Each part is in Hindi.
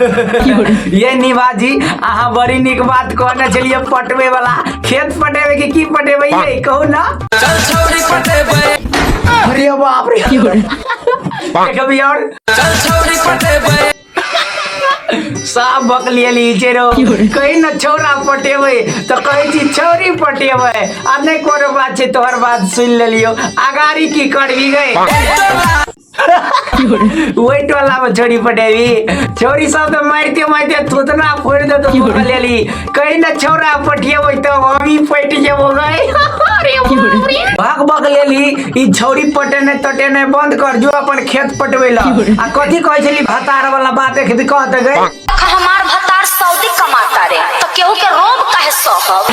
ये निभा जी अहाँ बड़ी निक बात कहने चलिए पटवे वाला खेत पटेबे की पटेबे ये कहू ना चल छौरी पटेबे अरे बाप रे कभी और चल छौरी पटेबे सब बकलिए लीचे रो कहीं न छौरा पटेबे तो कहीं चीज छौरी पटेबे आ नहीं कोनो बात छे तोहर बात सुन ले लियो अगारी की करबी गए वही टोला में छोरी पटेबी छोरी सब तो मारते थुतना फोड़ दे तो ले ली कहीं न छौरा पटिए तो हम ही पट जेबो गए भाग ले ली ई छौरी पटेने तटेने बंद कर जो अपन खेत पटवे ला आ कथी कहै छली भतार वाला बात एक भी कहते गए हमार भतार सऊदी कमाता रे तो केहू के रोब काहे सहब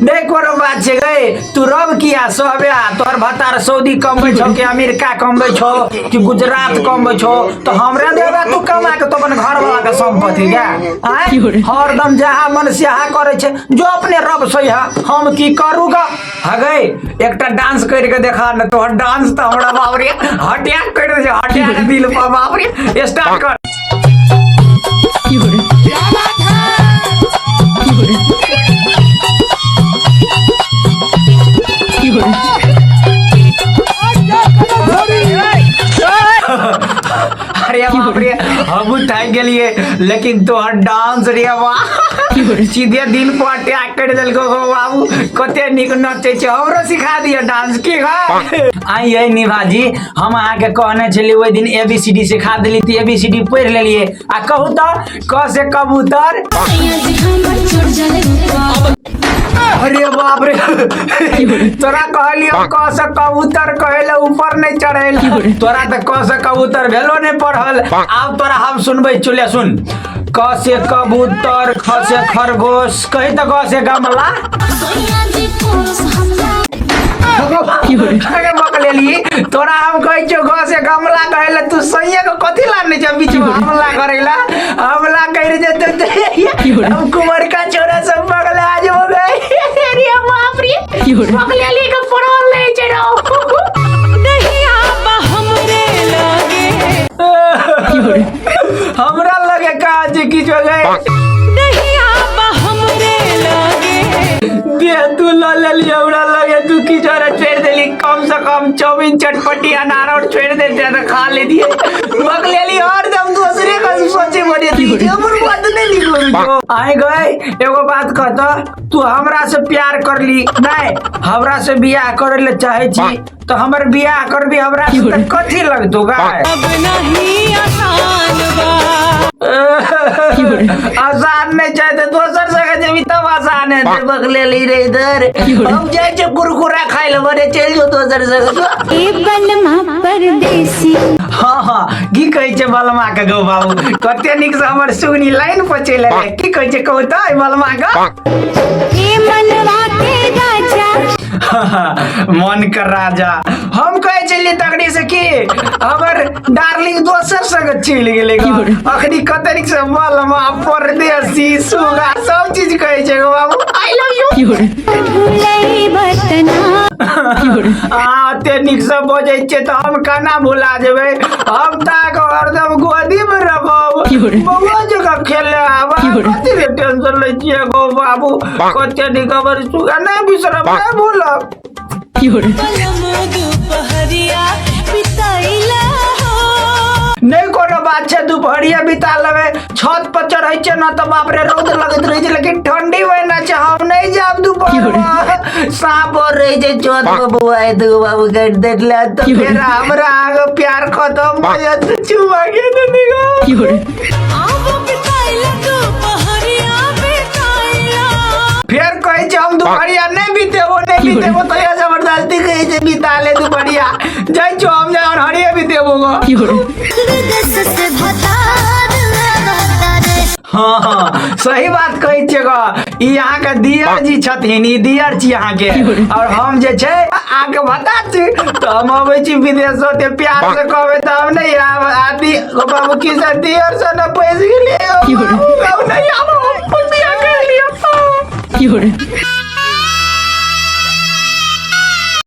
नहीं कोनो बात छे गए तू रब किया सहबे तोहर भतार सऊदी कमबै छौ कि अमेरिका कमबै छौ कि गुजरात कमबै छौ तो हमरा देबा तू कमा के तो अपन घर वाला के संपत्ति गा आय हरदम जहां मन से हा करे छे जो अपने रब सही है हम की करूगा हगे एकटा डांस कर के देखा न तो डांस तो हमरा बाप रे हटिया कर दे हटिया के दिल पर बाप रे स्टार्ट कर अरे बाप रे हम उठाई गेलिए लेकिन तो डांस रे वाह सीधे दिल पर अटैक कर देलको हो बाबू कते निक नचे छ हमरो सिखा दिया डांस की है आई ये निभा जी हम अहाँ के कहने छली ओइ दिन एबीसीडी सिखा देली त एबीसीडी पढ़ लेलिए आ कहू त क से कबूतर अरे बाप रे तोरा कहलियो क से कबूतर कहेले ऊपर नहीं चढ़ेल तोरा त क से कबूतर भेलो नहीं पढ़ल अब तोरा हम सुनबै चले सुन क से कबूतर ख से खरगोश कही त ग से गमला अरे बकलेली तोरा हम कहै छौ ग से गमला कहेले तू सही को कथि लाने छ बीच में हमला करेला हमला कर जे तो हम कुंवर का छोरा सब बगल आ जो गए अरे बाप रे बकलेली का पड़ोल ले चलो नहीं आबा हमरे लगे हमरा लगे कहा जे की जो गए नहीं आबा हमरे लगे दे तू ले ली हमरा लगे तू की जोरा छोड़ देली कम से कम चाउमीन चटपटी अनार और छोड़ देते तो खा ले दिए बकलेली और दम दूसरे का सोचे बड़े थी हमर बात नहीं लिखो आए गए एगो बात कहता तू हमरा से प्यार कर ली नहीं हमरा से बियाह करे ले चाहे छी तो हमर बियाह कर भी हमरा से कथी लगतो गाय अब नहीं आसान बा आसान नहीं चाहते दोसर जगह जब तब आसान है बकलेली रे इधर हम जाए छे कुरकुरा खाए ले बड़े चल जो दोसर जगह ए बलमा परदेसी हाँ की कहै छे बलमा के गो बाबू कते निक से हमर सुगनी लाइन पर चले रे की कहै छे कहू त बलमा का ए मनवा के राजा मन का राजा हम कहे चलिए तकड़ी से की हमर डार्लिंग दोसर संग चल गेले अखनी कते निक से बलमा परदेसी सुगा सब चीज कहे छे गो बाबू आई लव यू भूलै बतना ते निक से बजै छे त हम केना भुला जेबै हम ताक हरदम गोदी में रखब बउआ जगह खेले आबा कथि रे टेंशन ले छिए गो बाबू कते निक हमर सुगा नहीं बिसरब नहीं भूलब दुपहरिया बिताइला नहीं कोनो बात छे दुपहरिया बिता लेबे छत पर चढ़ै छे न त बाप रे रौद लगत रही छे लेकिन ठंडी महीना छे हम नहीं जाब दुपहर सांप और रही छे चोट में बुआ दू बाबू गट देख ले तो फिर हमरा आगे प्यार खत्म हो जात चुमा के न निगो आव बिताइला दुपहरिया बिताइला फिर कहे छे हम दुपहरिया नहीं बीतेबो तो ये जबरदस्ती कहे छे बिता ले दुपहरिया जाई छो हम जान हरिया बीतेबो गो हाँ सही बात कही छे ग यहाँ के दियर जी छथिन ई दियर छी यहाँ के और हम जे छे आके बता छी तो हम अबै छी विदेश से प्यार से कहबे त हम नहीं आदि बाबू की से दियर से न पैसे के लिए हम नहीं आबो बियाह कर लियो